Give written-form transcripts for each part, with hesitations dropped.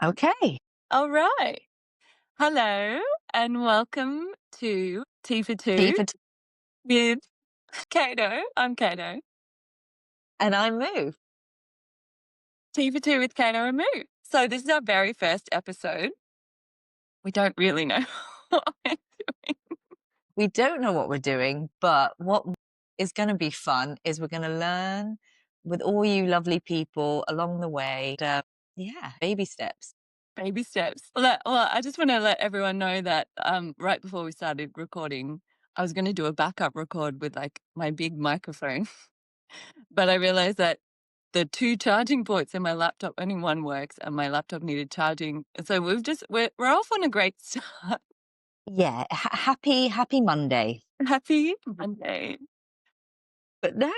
Okay. All right. Hello and welcome to Tea for Two Tea for two. with Kato. I'm Kato. And I'm Moo. Tea for Two with Kato and Moo. So this is our very first episode. We don't really know what we're doing. We don't know what we're doing, but what is going to be fun is we're going to learn with all you lovely people along the way. Yeah, baby steps. Baby steps. Well, I just want to let everyone know that right before we started recording, I was going to do a backup record with like my big microphone, but I realized that the two charging ports in my laptop, only one works, and my laptop needed charging. So we're off on a great start. Yeah, happy Monday. Happy Monday. But no,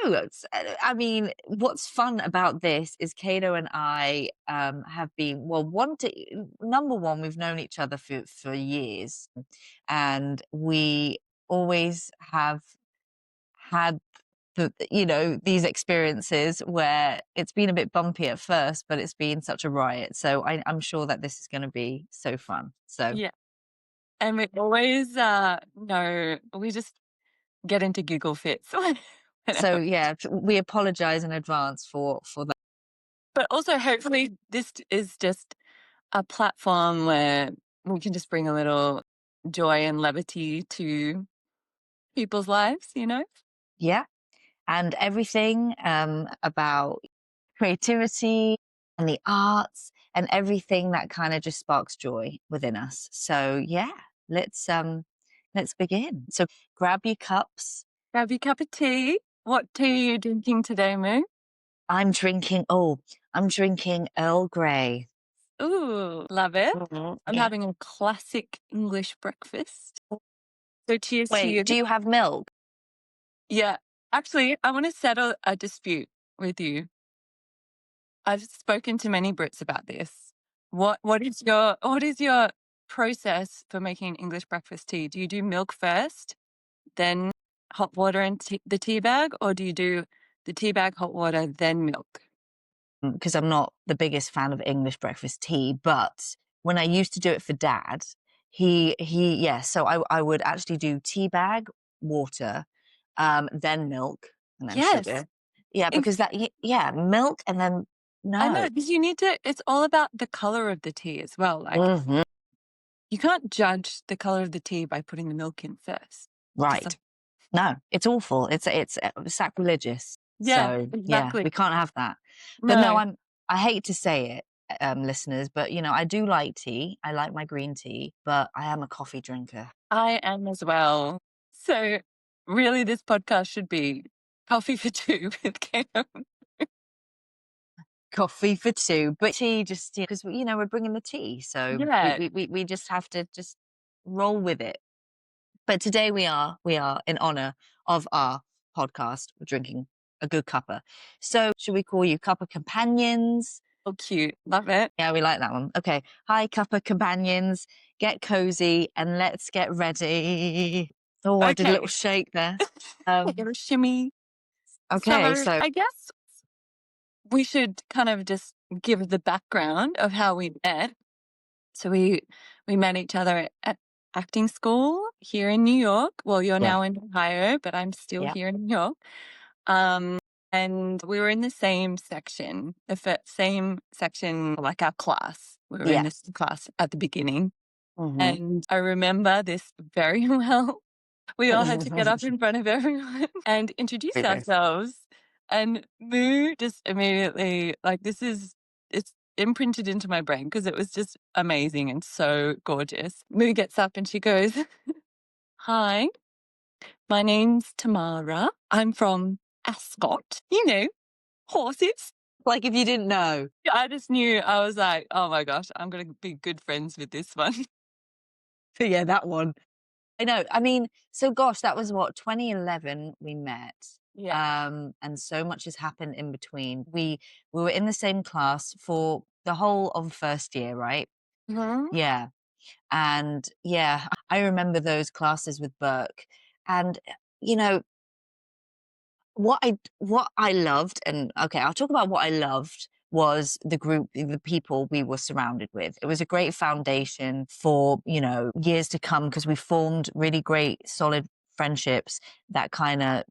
I mean, what's fun about this is Kato and I have been, well, number one, we've known each other for years, and we always have had these experiences where it's been a bit bumpy at first, but it's been such a riot. So I'm sure that this is going to be so fun. So Yeah. And we always we just get into giggle fits. so yeah, we apologize in advance for that. But also hopefully this is just a platform where we can just bring a little joy and levity to people's lives, you know? Yeah, and everything about creativity and the arts and everything that kind of just sparks joy within us. So yeah, let's begin. So grab your cups. Grab your cup of tea. What tea are you drinking today, Moo? I'm drinking Earl Grey. Ooh, love it. I'm Yeah. having a classic English breakfast. So cheers to you. Wait, do you have milk? Yeah. Actually, I want to settle a dispute with you. I've spoken to many Brits about this. What is your process for making English breakfast tea? Do you do milk first, then hot water and the tea bag, or do you do the tea bag, hot water, then milk? Because I'm not the biggest fan of English breakfast tea, but when I used to do it for Dad, so I would actually do tea bag, water, then milk, and then Yes. sugar. Yeah, In because milk and then I know, no. because you need to, it's all about the color of the tea as well. Like, Mhm. you can't judge the color of the tea by putting the milk in first. Right. No, it's awful. It's sacrilegious. Yeah, So yeah, exactly. we can't have that. But no, No, I hate to say it, listeners, but I do like tea. I like my green tea, but I am a coffee drinker. I am as well. So really, this podcast should be Coffee for Two with Kato. Coffee for two, but tea just because we're bringing the tea, so Yeah. we just have to just roll with it. But today we are in honor of our podcast. We're drinking a good cuppa. So should we call you cuppa companions? Oh, cute. Love it. Yeah, we like that one. Okay. Hi, cuppa companions. Get cozy and let's get ready. Oh, I did a little shake there. Little shimmy. Okay, so I guess we should kind of just give the background of how we met. So we met each other at acting school here in New York. Well, you're yeah, now in Ohio, but I'm still yeah, here in New York. And we were in the same section, like our class. We were in yeah. this class at the beginning. Mhm. And I remember this very well. We all had to get up in front of everyone and introduce Very nice. ourselves. And Moo just immediately, like, it's imprinted into my brain because it was just amazing and so gorgeous. Moo gets up and she goes, "Hi, my name's Tamara. I'm from Ascot. You know, horses." Like if you didn't know. I just knew, I was like, oh my gosh, I'm going to be good friends with this one. But yeah, that one. I know. I mean, so gosh, that was what, 2011 we met. Yeah. and so much has happened in between. We were in the same class for the whole of first year, right? Mhm. Yeah. And yeah, I remember those classes with Burke. And you know, what I loved, and okay, I'll talk about what I loved was the group, the people we were surrounded with. It was a great foundation for, years to come because we formed really great, solid friendships that kind of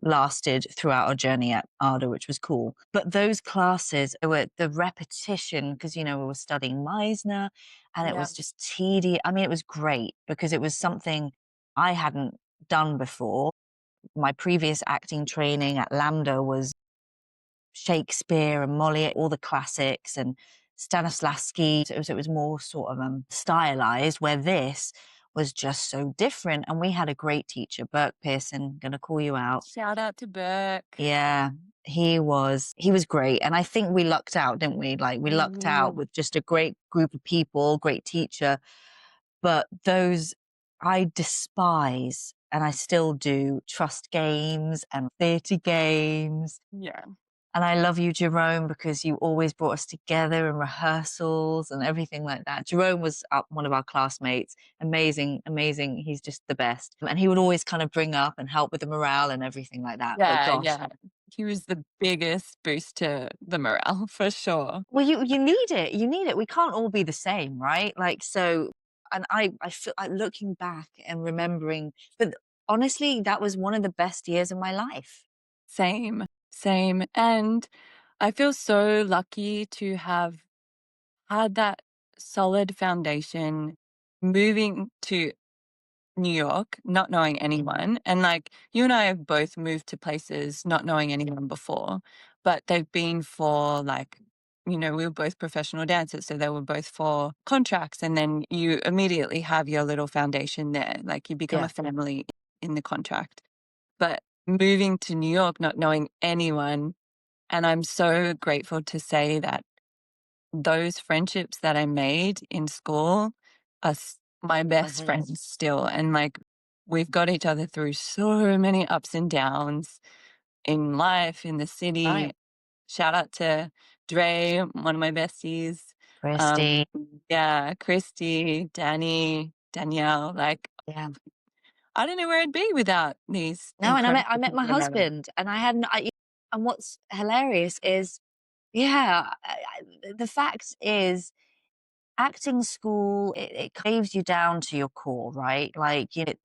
lasted throughout our journey at ARDA, which was cool. But those classes were the repetition because, we were studying Meisner and it Yeah. was just tedious. I mean, it was great because it was something I hadn't done before. My previous acting training at Lambda was Shakespeare and Molière, all the classics, and Stanislavski. So it was more sort of stylized, where this was just so different. And we had a great teacher, Burke Pearson, gonna call you out. Shout out to Burke. Yeah, he was great. And I think we lucked out, didn't we? Like we lucked out Mhm. with just a great group of people, great teacher. But those I despise, and I still do, trust games and theatre games. Yeah. And I love you, Jerome, because you always brought us together in rehearsals and everything like that. Jerome was one of our classmates. Amazing, amazing. He's just the best. And he would always kind of bring up and help with the morale and everything like that. But Yeah, gosh, yeah. He was the biggest boost to the morale for sure. well, you need it. You need it. We can't all be the same, right? Like so, and I feel like looking back and remembering, but honestly, that was one of the best years of my life. Same, same. And I feel so lucky to have had that solid foundation moving to New York, not knowing anyone. And like you and I have both moved to places not knowing anyone before, but they've been for like, we were both professional dancers. So they were both for contracts. And then you immediately have your little foundation there. Like you become a Yeah. family in the contract. But moving to New York, not knowing anyone, and I'm so grateful to say that those friendships that I made in school are my best Hmm. friends still. And like, we've got each other through so many ups and downs in life, in the city. Right. Shout out to Dre, one of my besties. Um, Christy. yeah, Christy, Danny, Danielle. Like, Yeah. I don't know where I'd be without these No, and I met incredible I met my people around me. husband, and I had n I and what's hilarious is, yeah, the fact is acting school, it caves you down to your core, right? Like, it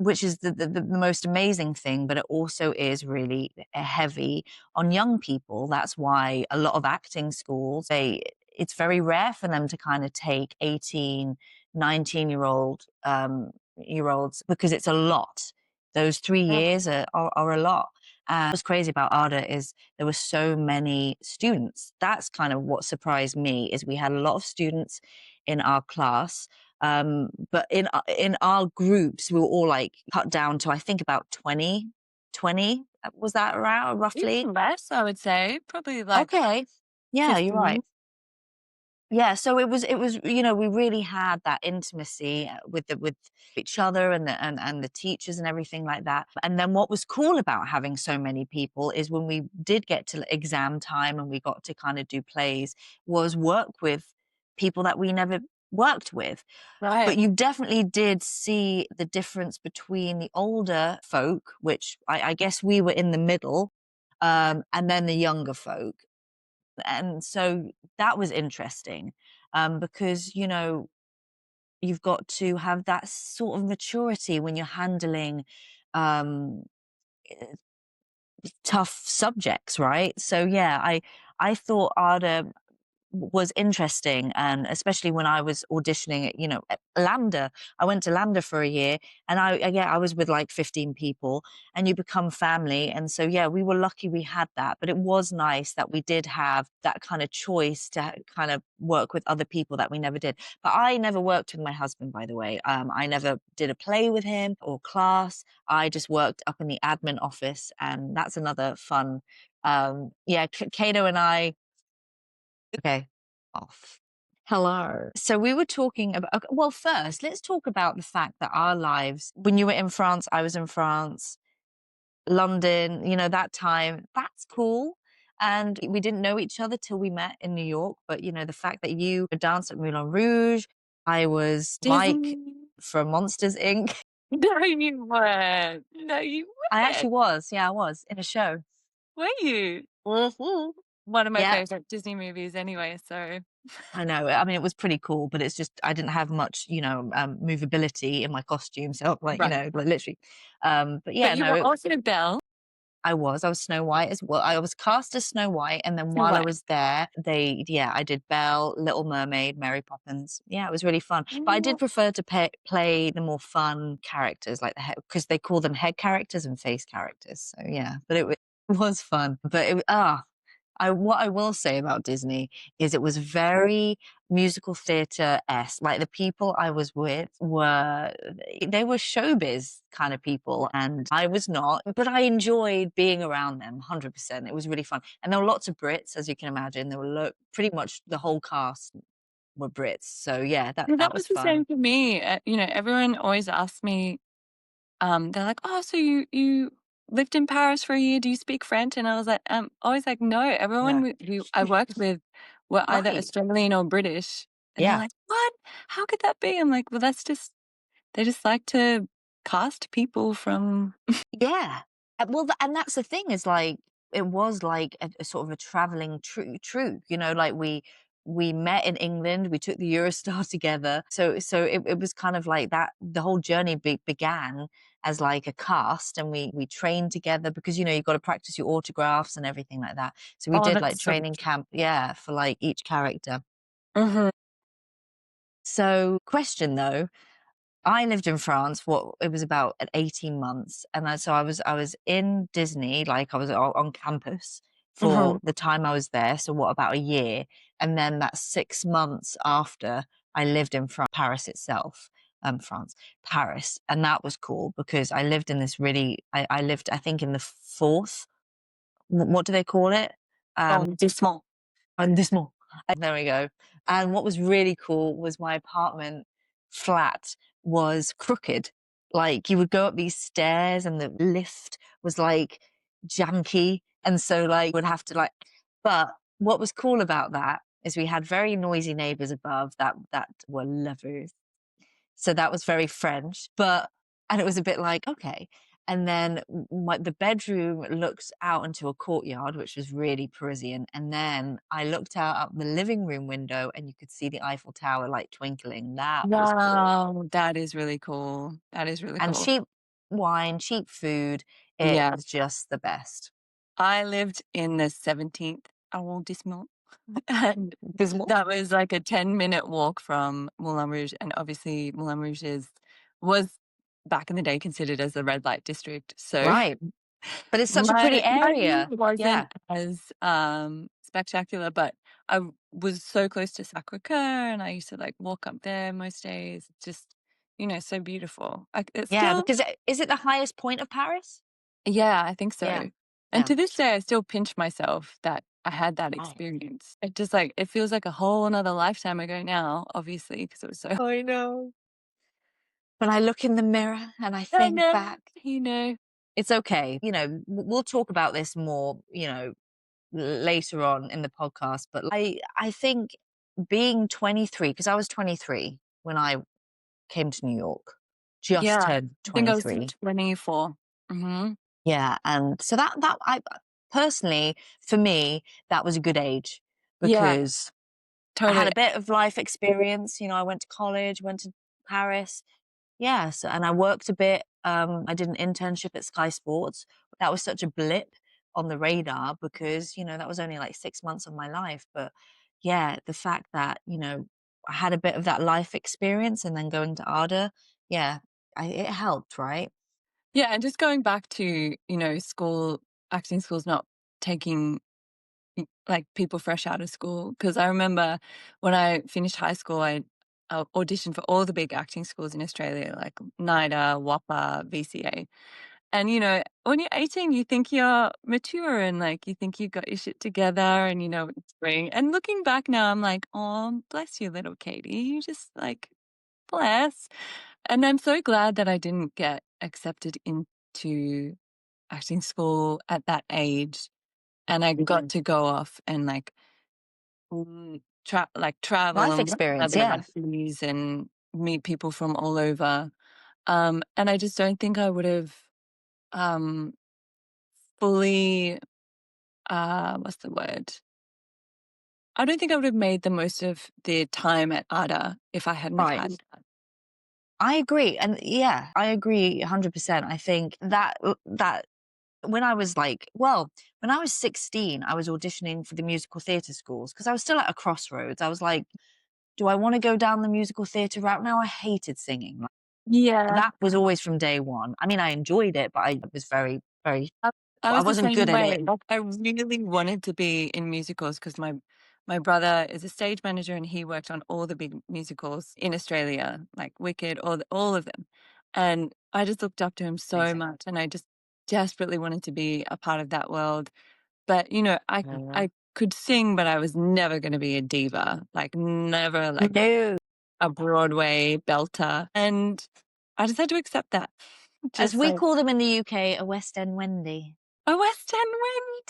which is the most amazing thing, but it also is really heavy on young people. That's why a lot of acting schools, it's very rare for them to kind of take 18, 19 year olds because it's a lot. Those 3 Yeah. years are a lot. What's crazy about ARDA is there were so many students. That's kind of what surprised me is we had a lot of students in our class. But in our groups, we were all like cut down to I think about 20. Was that around roughly? Even less, I would say, probably like Okay. Yeah, you're right. 15. Yeah, so it was we really had that intimacy with each other and the teachers and everything like that. And then what was cool about having so many people is when we did get to exam time and we got to kind of do plays was work with people that we never worked with. But Right. you definitely did see the difference between the older folk, which I guess we were in the middle, and then the younger folk. And so that was interesting, because, you've got to have that sort of maturity when you're handling, um, eh, tough subjects, right? So yeah, I thought Ada was interesting, and especially when I was auditioning at Lambda. I went to Lambda for a year, and yeah, I was with like 15 people, and you become family. And so yeah, we were lucky we had that, but it was nice that we did have that kind of choice to kind of work with other people that we never did. But I never worked with my husband, by the way. I never did a play with him or class. I just worked up in the admin office, and that's another fun. Yeah, Kato and I. Okay. Off. Hello. So we were talking about, okay, well, first, let's talk about the fact that our lives, when you were in France, I was in France. London, that time, that's cool. And we didn't know each other till we met in New York. But, the fact that you danced at Moulin Rouge, I was Mike Disney. from Monsters Inc. No, you weren't. No, you I actually weren't. was. Yeah, I was in a show. Were you? Mhm. One of my Yeah, favorite Disney movies anyway, so I know. I mean, it was pretty cool, but it's just I didn't have much, movability in my costume. So, like, right. like literally. But But yeah, you no, were also Belle. I was Snow White as well. I was cast as Snow White, and then Snow while I White. was there, I did Belle, Little Mermaid, Mary Poppins. Yeah, it was really fun. But I did Oh, prefer to play the more fun characters, like because they call them head characters and face characters. So yeah, but it was fun. But what I will say about Disney is it was very musical theater-esque. Like the people I was with they were showbiz kind of people, and I was not, but I enjoyed being around them 100%. It was really fun. And there were lots of Brits, as you can imagine. There were pretty much the whole cast were Brits. So yeah, that well, that that was was the fun. same for me. Everyone always asks me, they're like, "Oh, so you lived in Paris for a year? Do you speak French?" And I was like, always like, no. Everyone No. who I worked with were either Right. Australian or British, and they're Yeah. like, "What? How could that be?" I'm like, "Well, that's just they just like to cast people from." Yeah. Well, and that's the thing is like it was like a sort of a traveling troupe, like we met in England, we took the Eurostar together. So it was kind of like that the whole journey began as like a cast, and we trained together because you've got to practice your autographs and everything like that. So we Oh, did like that's so. training camp, yeah, for like each character. Mhm, So question though, I lived in France for it was about 18 months, and so I was in Disney, like I was on campus for mhm. the time I was there. So what about a year? And then that 6 months after, I lived in Paris itself, France, Paris, and that was cool because I lived in this really. I lived, I think, in the fourth. What do they call it? Oh, Dismal. And this more. There we go. And what was really cool was my apartment flat was crooked. Like you would go up these stairs and the lift was like janky. And so like would have to but what was cool about that is we had very noisy neighbors above that were lovers. So that was very French, and it was a bit like, okay. And then the bedroom looks out into a courtyard, which was really Parisian. And then I looked out the living room window and you could see the Eiffel Tower like twinkling. That was cool. Wow, that is really cool. That is really And cool. cheap wine, cheap food. It Yeah. was just the best. I lived in the 17th arrondissement, and Dismal. that was like a 10-minute walk from Moulin Rouge, and obviously Moulin Rouge was back in the day considered as the red light district, so Right. But it's such a pretty my view area. wasn't Yeah. as, spectacular, but was so close to Sacré-Cœur, and I used to, like, walk up there most days. It's just, so beautiful. Like, it's Yeah. still. Because is it the highest point of Paris? Yeah, I think Yeah. so. And Yeah. to this day, I still pinch myself that I had that Right. experience. It just, like it feels like a whole another lifetime ago now, obviously, because it was so. I know. When I look in the mirror and I I think know, back, you know. it's okay. We'll talk about this more, later on in the podcast. But I think being 23, because I was 23 when I came to New York, just Yeah, turned I think I was 23. 24. Mhm. Yeah. And so that I personally, for me, that was a good age Yeah, because I had totally. a bit of life experience. I went to college, went to Paris. Yes, and I worked a bit. I did an internship at Sky Sports. That was such a blip on the radar because, that was only like 6 months of my life. But yeah, the fact that, I had a bit of that life experience and then going to ARDA, yeah, it helped, right? Yeah, and just going back to, school acting schools not taking, like, people fresh out of school. Because I remember when I finished high school, I, auditioned for all the big acting schools in Australia, like NIDA, WAPA, VCA. And, when you're 18, you think you're mature and, like, you think you got your shit together and you know what you're doing. And looking back now, I'm like, "Oh, bless you, little Katie. You just, like, bless." And I'm so glad that I didn't get accepted into acting school at that age, and I got to go off and, like, travel Life and work in experience, other yeah. countries and meet people from all over. And I just don't think I would've, um, fully, what's the word? I don't think I would have made the most of the time at ADA if I hadn't have Right. had that. I agree, and yeah, I agree 100%. I think that when I was when I was 16, I was auditioning for the musical theatre schools because I was still at a crossroads. I was like, "Do I wanna go down the musical theatre route now?" I hated singing. Like, Yeah. that was always from day one. I mean, I enjoyed it, but I was very, very I I I was the wasn't same good at way. it. Like, I really wanted to be in musicals because my brother is a stage manager, and he worked on all the big musicals in Australia, like Wicked, all of them. And I just looked up to him so Amazing. much, and I just desperately wanted to be a part of that world. But, I could sing, but I was never gonna be a diva, like, never, like, No. a Broadway belter, and I just had to accept that. As Just we like, call them in the UK, a West End Wendy. a West End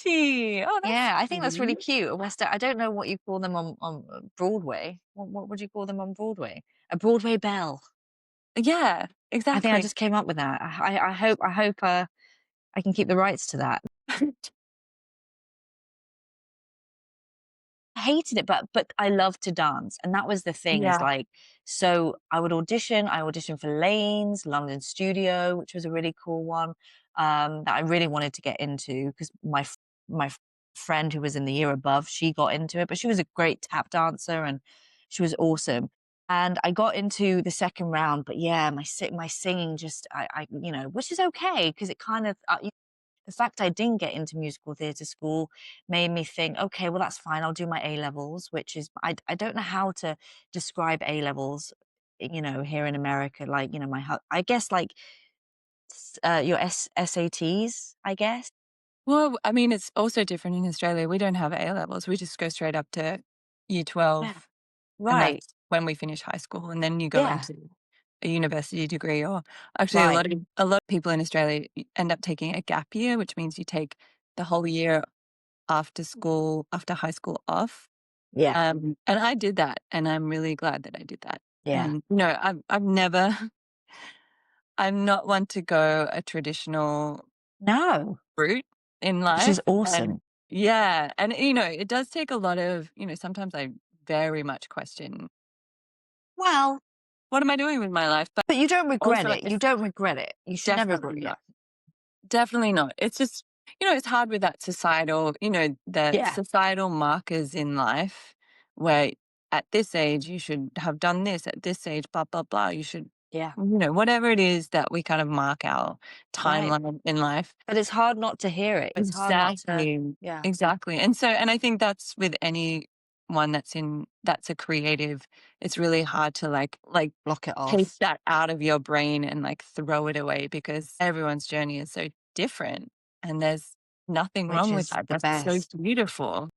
Wendy! Oh, that's Yeah, I think that's really cute. cute, a West End I don't know what you call them on Broadway. What would you call them on Broadway? A Broadway belle. Yeah, I think I exactly. just came up with that. I hope I can keep the rights to that. I hated it, but I love to dance, and that was the thing is, Yeah. like, so I auditioned for Lane's London Studio, which was a really cool one, that I really wanted to get into because my friend who was in the year above, she got into it, but she was a great tap dancer, and she was awesome, and I got into the second round, but yeah, my singing just which is okay because it kind of, the fact I didn't get into musical theatre school made me think, "Okay, well, that's fine, I'll do my A levels," which is I don't know how to describe A levels, here in America, like, I guess, like, your SATs, I guess? Well, I mean, it's also different in Australia. We don't have A levels. We just go straight up to year Yeah. 12, and Right. that's when we finish high school, and then you go Yeah. into a university degree, or actually Right. a lot of people in Australia end up taking a gap year, which means you take the whole year after school, after high school off. Yeah. And I did that, and I'm really glad that I did that. Yeah. And, I've never I'm not one to go a traditional No, route in which is life, and awesome. yeah, and, it does take a lot of, sometimes I very much question, Well, "What am I doing with my life?" But but you don't regret also, like, it. You if don't regret it. You should never definitely regret. not. Definitely not. It's just, it's hard with that societal, the Yeah. societal markers in life where at this age you should have done this, at this age, blah, blah, blah. You should, Yeah. whatever it is that we kind of mark our Right. timeline in life. But it's hard not to hear it. It's hard not to Exactly. yeah, Exactly. And I think that's with anyone that's a creative, it's really hard to like block it take off, that out of your brain and, like, throw it away because everyone's journey is so different, and there's nothing which wrong with is that. the That's so best. beautiful.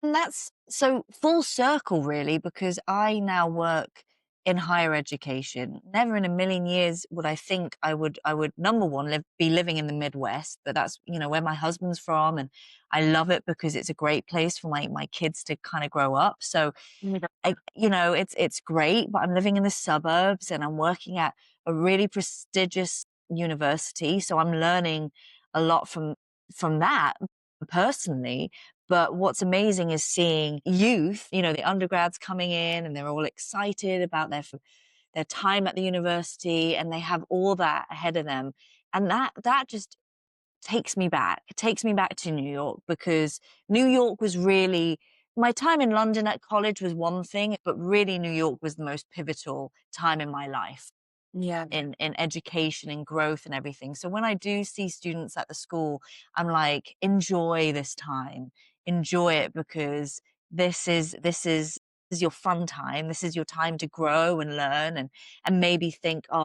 And that's so full circle really, because I now work in higher education. Never in a million years would I think I would number one be living in the Midwest, but that's where my husband's from, and I love it because it's a great place for my kids to kind of grow up. So Yeah. it's great, but I'm living in the suburbs and I'm working at a really prestigious university, so I'm learning a lot from that personally. But what's amazing is seeing youth, the undergrads coming in and they're all excited about their time at the university and they have all that ahead of them. And that just takes me back. It takes me back to New York because New York was really my time in London at college was one thing, but really New York was the most pivotal time in my life Yeah. in education and growth and everything. So when I do see students at the school, I'm like, enjoy this time. Enjoy it because this is your fun time. This is your time to grow and learn and maybe think, oh,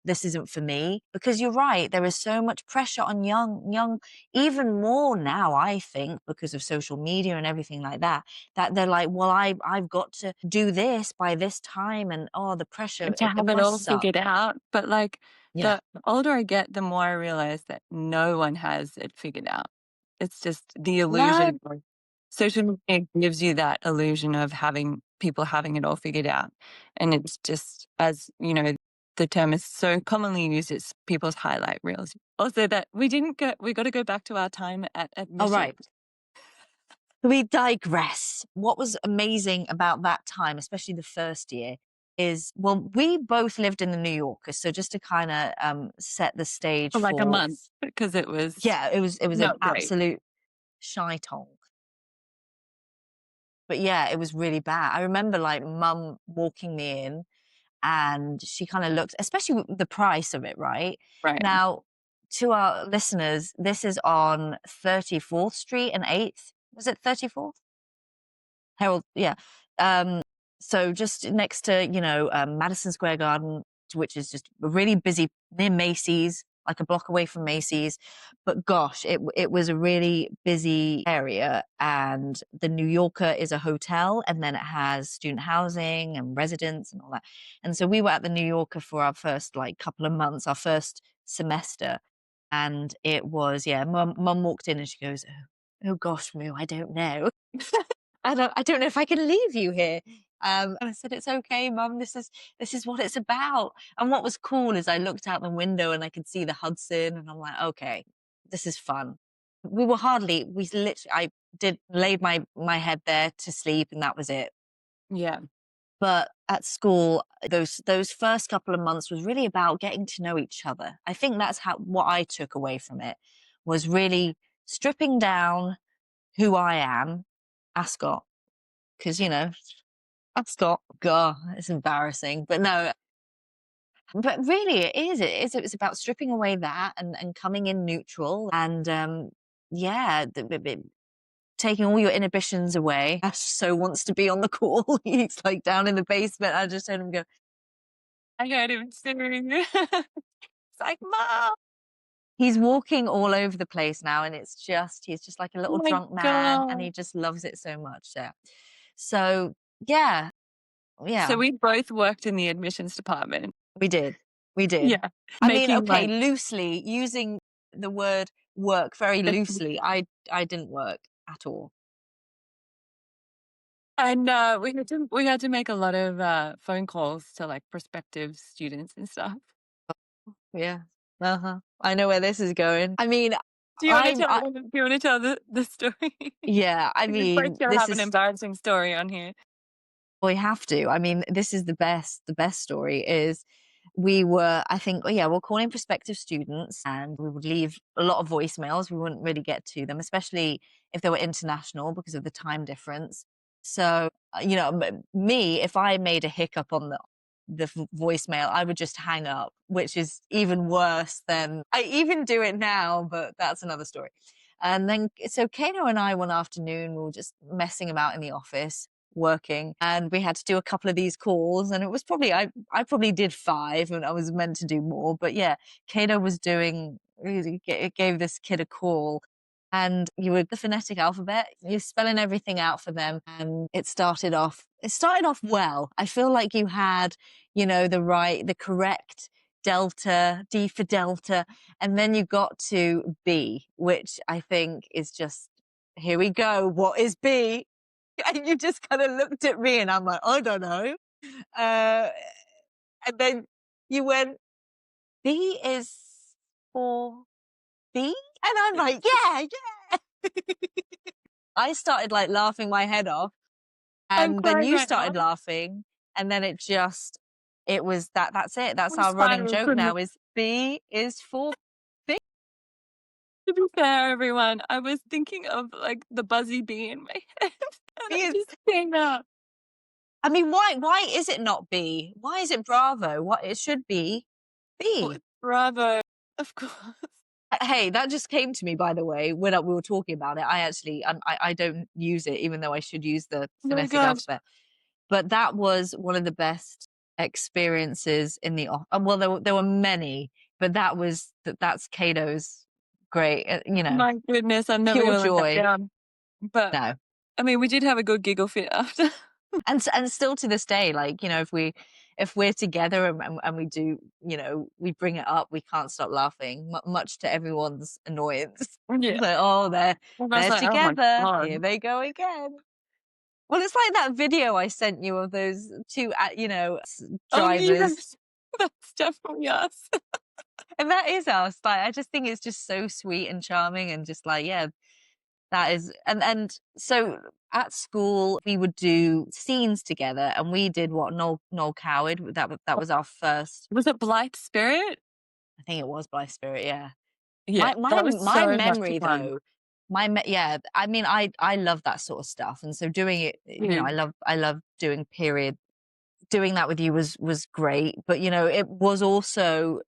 this isn't for me. Because you're right, there is so much pressure on young, even more now, I think, because of social media and everything like that, that they're like, well, I've got to do this by this time and oh the pressure, To it have it all must suck. figured out, but, like, Yeah. The older I get, the more I realize that no one has it figured out. It's just the No. illusion of social media gives you that illusion of having people having it all figured out. And it's just, as you know, the term is so commonly used, it's people's highlight reels. Also, that we got to go back to our time at Oh, admission. right. We digress. What was amazing about that time, especially the first year, is well, we both lived in the New Yorker. So just to kind of set the stage For like a for, month because it was yeah, it was an not great. absolute shy tonk. But yeah, it was really bad. I remember like mum walking me in and she kind of looked, especially with the price of it, right? Right. Now, to our listeners, this is on 34th Street and 8th. Was it 34th? Herald, yeah. Um, so just next to, Madison Square Garden, which is just really busy near Macy's, like a block away from Macy's. But gosh, it was a really busy area. And the New Yorker is a hotel, and then it has student housing and residents and all that. And so we were at the New Yorker for our first like couple of months, our first semester. And it was, yeah, mum walked in and she goes, oh gosh, Moo, I don't know. I don't know if I can leave you here. And I said, it's okay, mum. This is what it's about. And what was cool is I looked out the window and I could see the Hudson, and I'm like, okay, this is fun. We literally, I did laid my head there to sleep, and that was it. Yeah. But at school, those first couple of months was really about getting to know each other. I think that's how what I took away from it was really stripping down who I am, Ascot, because Ascot, God, it's embarrassing. But no, but really it is. It's about stripping away that and coming in neutral and yeah, taking all your inhibitions away. Ash so wants to be on the call. He's like down in the basement. I just heard him go, I heard him singing. It's like, Mom, he's walking all over the place now, and he's just like a oh little my drunk man, and God. he just loves it so much. So yeah, So yeah. we both worked in the admissions department. We did. We did. Yeah. I mean, Making okay, like, loosely, using the word work very loosely. I didn't work at all. and we had to make a lot of phone calls to like prospective students and stuff. Yeah. Uh-huh. I know where this is going. I mean, Do you want to tell? Do you want to tell the story? yeah, I We both mean, still this have an is embarrassing story on here. we have to. I mean, this is the best story is we were, I think, oh yeah, we're calling prospective students and we would leave a lot of voicemails. We wouldn't really get to them, especially if they were international because of the time difference. So, me, if I made a hiccup on the voicemail, I would just hang up, which is even worse than I even do it now, but that's another story. And then, so Kano and I one afternoon, we were just messing about in the office working and we had to do a couple of these calls and it was probably I probably did five and I was meant to do more but yeah Kato was doing really gave this kid a call and you were the phonetic alphabet you're spelling everything out for them and it started off well. I feel like you had the correct delta D for delta and then you got to B which I think is just here we go what is B and you just kind of looked at me and I'm like, I don't know. Uh, and then you went, B is for B? And I'm like, yeah, yeah. I started like laughing my head off. I'm And then crying you right now. started laughing. And then it was that's it. That's We our running spiraled joke from now is B is for B. To be fair, everyone, I was thinking of like the buzzy bee in my head, and B I is, just came out. I mean, why is it not B? Why is it Bravo? What it should be Oh, B. bravo, of course. Hey, that just came to me, by the way, when we were talking about it. I actually, I don't use it, even though I should use the Oh my phonetic gosh, alphabet. But that was one of the best experiences in the office. Well, there were many, but that's Kato's great, my goodness, I'm never pure gonna let that joy. down. But No, I mean, we did have a good giggle fit after. and still to this day, like if we if we're together and we do, we bring it up, we can't stop laughing, much to everyone's annoyance. Yeah. Like, oh, And I was they're like, "Oh my together. Here god." they go again. Well, it's like that video I sent you of those two, Oh, drivers, yes. That's definitely us. and that is us. Like, I just think it's just so sweet and charming, and just like, yeah, that is, and so at school we would do scenes together, and we did what Noel Coward. That was our first. Was it Blythe Spirit? I think it was by Spirit. Yeah. Yeah, My that was my so much memory fun. though, yeah. I mean, I love that sort of stuff, and so doing it, Dude, I love doing period. Doing that with you was great, but it was also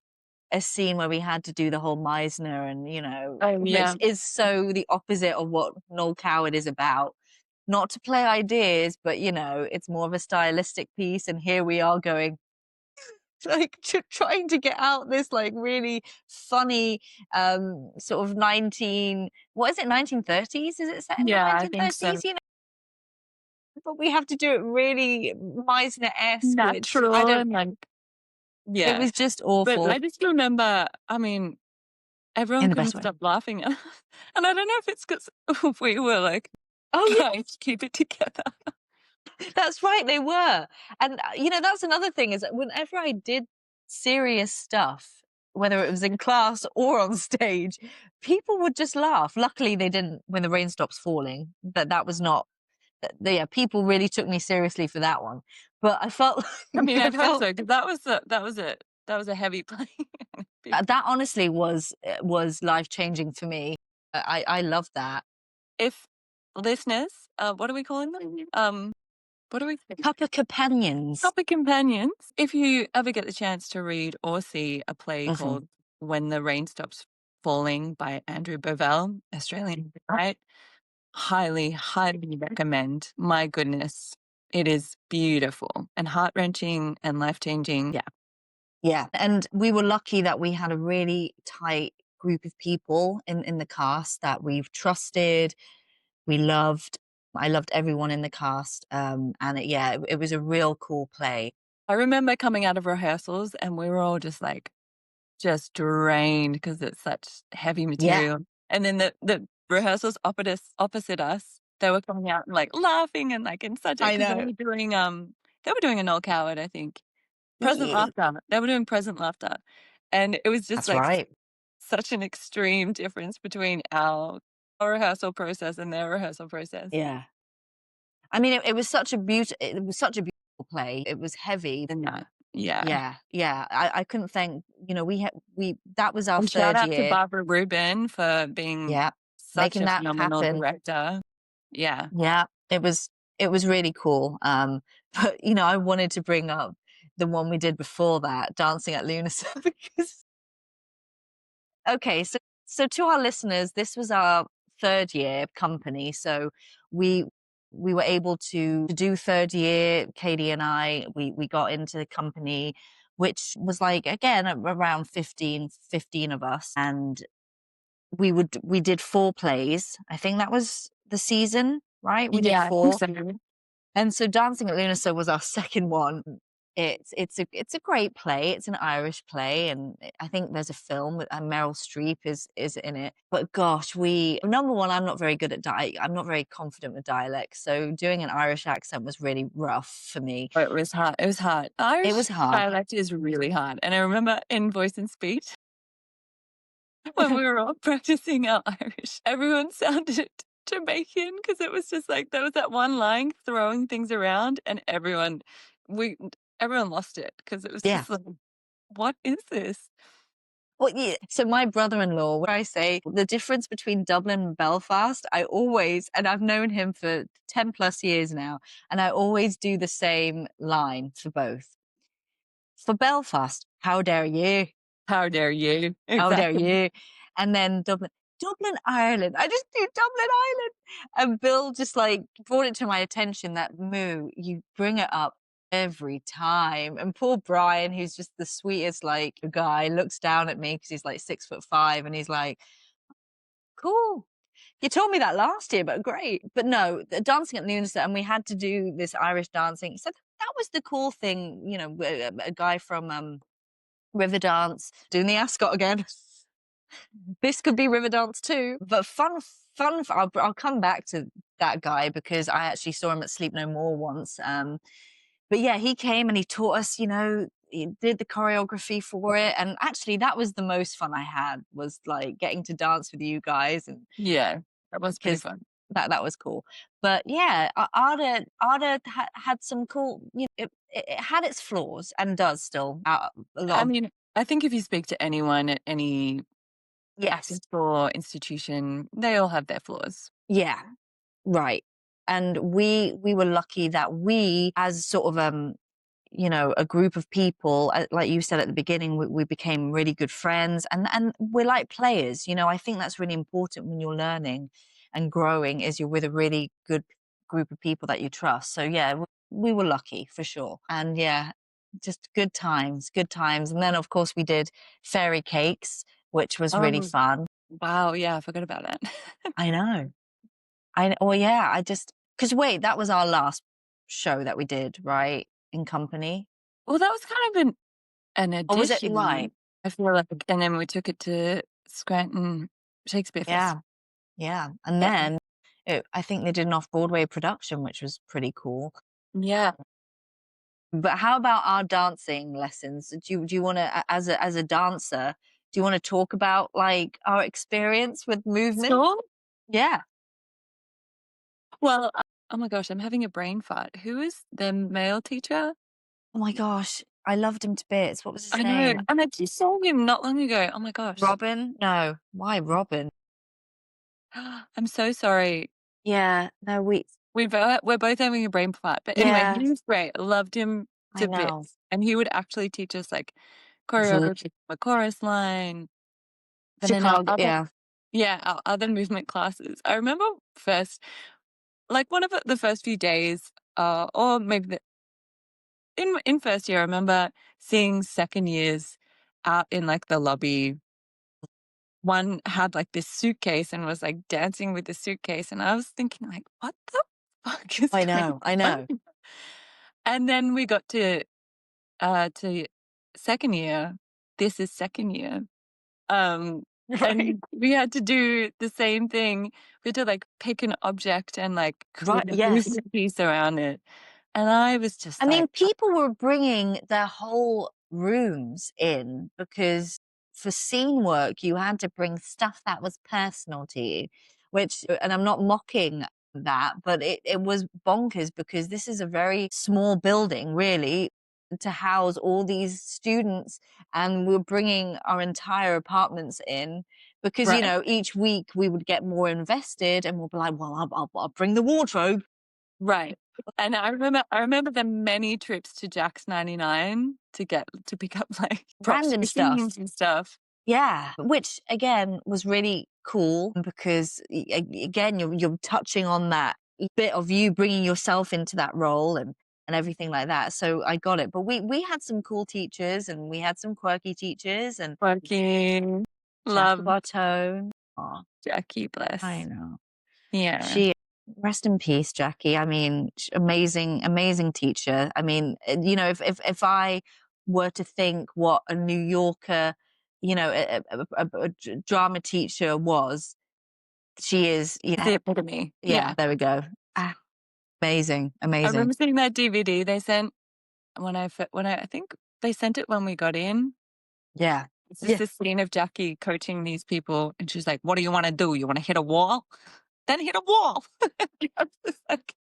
a scene where we had to do the whole Meisner, and which yeah. is so the opposite of what Noel Coward is about. Not to play ideas, but it's more of a stylistic piece, and here we are going like trying to get out this like really funny sort of 1930s, is it set in the Yeah, I think so. 1930s, but we have to do it really Meisner-esque, which I Natural don't. and, like, It yeah. was just But awful I just remember, I mean, everyone in the couldn't best way. stop laughing at us, and I don't know if it's 'cause we were, like, Oh yeah, trying to keep it together. that's right, they were. And that's another thing, is that whenever I did serious stuff, whether it was in class or on stage, people would just laugh. Luckily they didn't when the rain stops falling, but that was not. Yeah, people really took me seriously for that one. But I felt I mean, I I'd hope felt so, 'cause that was a heavy play. Big that honestly was life-changing for me. I love that. if listeners, what are we calling them? What do we Couple companions. Topic companions. If you ever get the chance to read or see a play Mhm. called When the Rain Stops Falling by Andrew Bovell, Australian, right? Highly, highly recommend. My goodness, it is beautiful and heart-wrenching and life-changing. Yeah. Yeah, and we were lucky that we had a really tight group of people in the cast that we've trusted, we loved. I loved everyone in the cast, and it was a real cool play. I remember coming out of rehearsals and we were all just like, just drained because it's such heavy Yeah, material. And then the rehearsals opposite us, they were coming out and, like, laughing and, like, in such a I because know. they were doing a Noel Coward, I think. Present Ye laughter. They were doing present laughter. And it was just, That's like, right. such an extreme difference between our rehearsal process and their rehearsal process. Yeah. I mean, it was such a beautiful play. It was heavy. And that yeah. Yeah, yeah. I couldn't thank we that was our And shout 3rd out to year. Barbara Rubin for being Yeah, such making a that phenomenal happen. director. Yeah. Yeah, it was really cool. But I wanted to bring up the one we did before that, Dancing at Lunasa, because okay, so to our listeners, this was our 3rd year company. So we we were able to do 3rd year, Katie and I, we got into the company, which was like again around 15 of us, and we did 4 plays. I think that was the season, right? We did Yeah, I think 4. so. And so Dancing at Lunasa was our 2nd one. It's a great play. It's an Irish play, and I think there's a film with Meryl Streep is in it. But gosh, we number one, I'm not very confident with dialect, so doing an Irish accent was really rough for me. Oh, it was hard. It was hard. It Irish was hard. dialect is really hard. And I remember in Voice and Speech, when we were all practicing our Irish, everyone sounded Jamaican because it was just like there was that one line throwing things around, and we everyone lost it because it was Yeah. just like, what is this? Well, yeah. So my brother-in-law, when I say the difference between Dublin and Belfast, and I've known him for 10 plus years now, and I always do the same line for both. For Belfast, how dare you? How dare you? How dare Exactly. you? And then Dublin, Ireland. I just do Dublin, Ireland. And Bill just like brought it to my attention that Moo, you bring it up every time. And poor Brian, who's just the sweetest like guy, looks down at me because he's like 6'5", and he's like, "Cool. You told me that last year, but great." But no, the dancing at the Unison, and we had to do this Irish dancing. He said, that was the cool thing, a guy from, Riverdance doing the ascot again. This could be Riverdance too, but I'll come back to that guy because I actually saw him at Sleep No More once, but yeah, he came and he taught us, he did the choreography for it, and actually that was the most fun I had, was, like, getting to dance with you guys, and Yeah, that was pretty because fun. that was cool. But yeah, Arda had some cool, it had its flaws and does still, a lot I of. mean, I think if you speak to anyone at any acting Yes. school, institution, they all have their flaws. Yeah. Right. And we were lucky that we, as sort of, a group of people, like you said at the beginning, we became really good friends, and we're like players. I think that's really important when you're learning and growing, is you're with a really good group of people that you trust. So yeah, we were lucky for sure. And yeah, just good times. And then of course we did fairy cakes, which was really Oh, fun. wow, yeah, I forgot about that. I know. Well, yeah, because wait, that was our last show that we did, right? In company? Well, that was kind of an Or was it right? addition, I feel like, and then we took it to Scranton Shakespeare Fest. Yeah, yeah. And Yeah. then I think they did an off-Broadway production, which was pretty cool. Yeah. But how about our dancing lessons? Do you wanna, as a dancer, do you wanna talk about, like, our experience with movement? School? Yeah. Well, oh my gosh, I'm having a brain fart. Who is the male teacher? Oh my gosh, I loved him to bits. What was his I know, name? and I just saw him not long ago. Oh my gosh. Robin? No. Why Robin? I'm so sorry. Yeah, no, We're both having a brain fart, but anyway, yeah, he was great. I loved him I to know. bits, and he would actually teach us, like, Z choreography, a chorus line, and then Chicago, yeah. our other movement classes. I remember first, like, one of the first few days, or maybe in first year, I remember seeing second years out in, like, the lobby. One had, like, this suitcase and was, like, dancing with the suitcase, and I was thinking, like, "What the fuck is I going know, I on?" know. And then we got to second year. This is second year. Um, Right. and we had to do the same thing. We had to, like, pick an object and, like, Right, create a yes. movement piece around it. And I was just I like, mean, people were bringing their whole rooms in because for scene work, you had to bring stuff that was personal to you, and I'm not mocking that, but it was bonkers because this is a very small building, really, to house all these students. And we're bringing our entire apartments in because, right, each week we would get more invested and we'll be like, well, I'll bring the wardrobe. right. And I remember the many trips to Jack's 99 to pick up, like, props Random for stuff. scenes and stuff. Yeah, which again was really cool because again you're touching on that bit of you bringing yourself into that role and everything like that. So I got it. But we had some cool teachers and we had some quirky teachers, and Working. Jackie Love Bartone. Oh, Jackie, I bless. know. Yeah. She Rest in peace, Jackie. I mean, amazing, amazing teacher. I mean, if I were to think what a New Yorker, a drama teacher was, she is. The epitome. Yeah. Yeah. There we go. Ah, amazing, I amazing. remember seeing that DVD they sent I think they sent it when we got in. Yeah, It's just yeah. this scene of Jackie coaching these people, and she's like, "What do you wanna do? You wanna hit a wall? Then hit a wall." I was just like,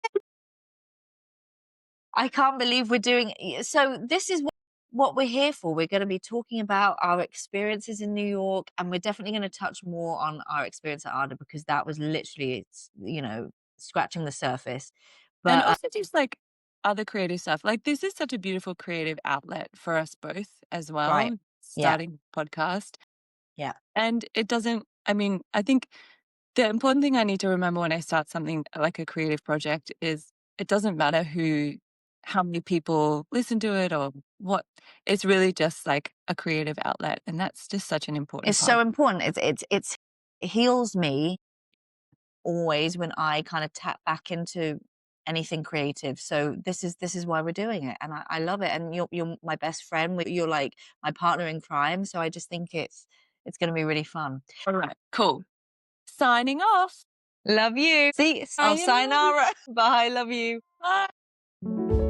I can't believe we're doing. So this is what we're here for. We're going to be talking about our experiences in New York, and we're definitely going to touch more on our experience at Arda because that was literally, scratching the surface. and But also just, like, other creative stuff. Like, this is such a beautiful creative outlet for us both as right, well, yeah, starting podcast. yeah, And it doesn't I mean, I think the important thing I need to remember when I start something like a creative project is it doesn't matter how many people listen to it or what. It's really just like a creative outlet, and that's just such an important it's part. so important. It heals me always when I kind of tap back into anything creative. So this is why we're doing it, and I love it. And you're my best friend. You're like my partner in crime. So I just think it's going to be really fun. All right, cool. Signing off. Love you. See, oh, Sayonara. sayonara. Bye. Love you. Bye.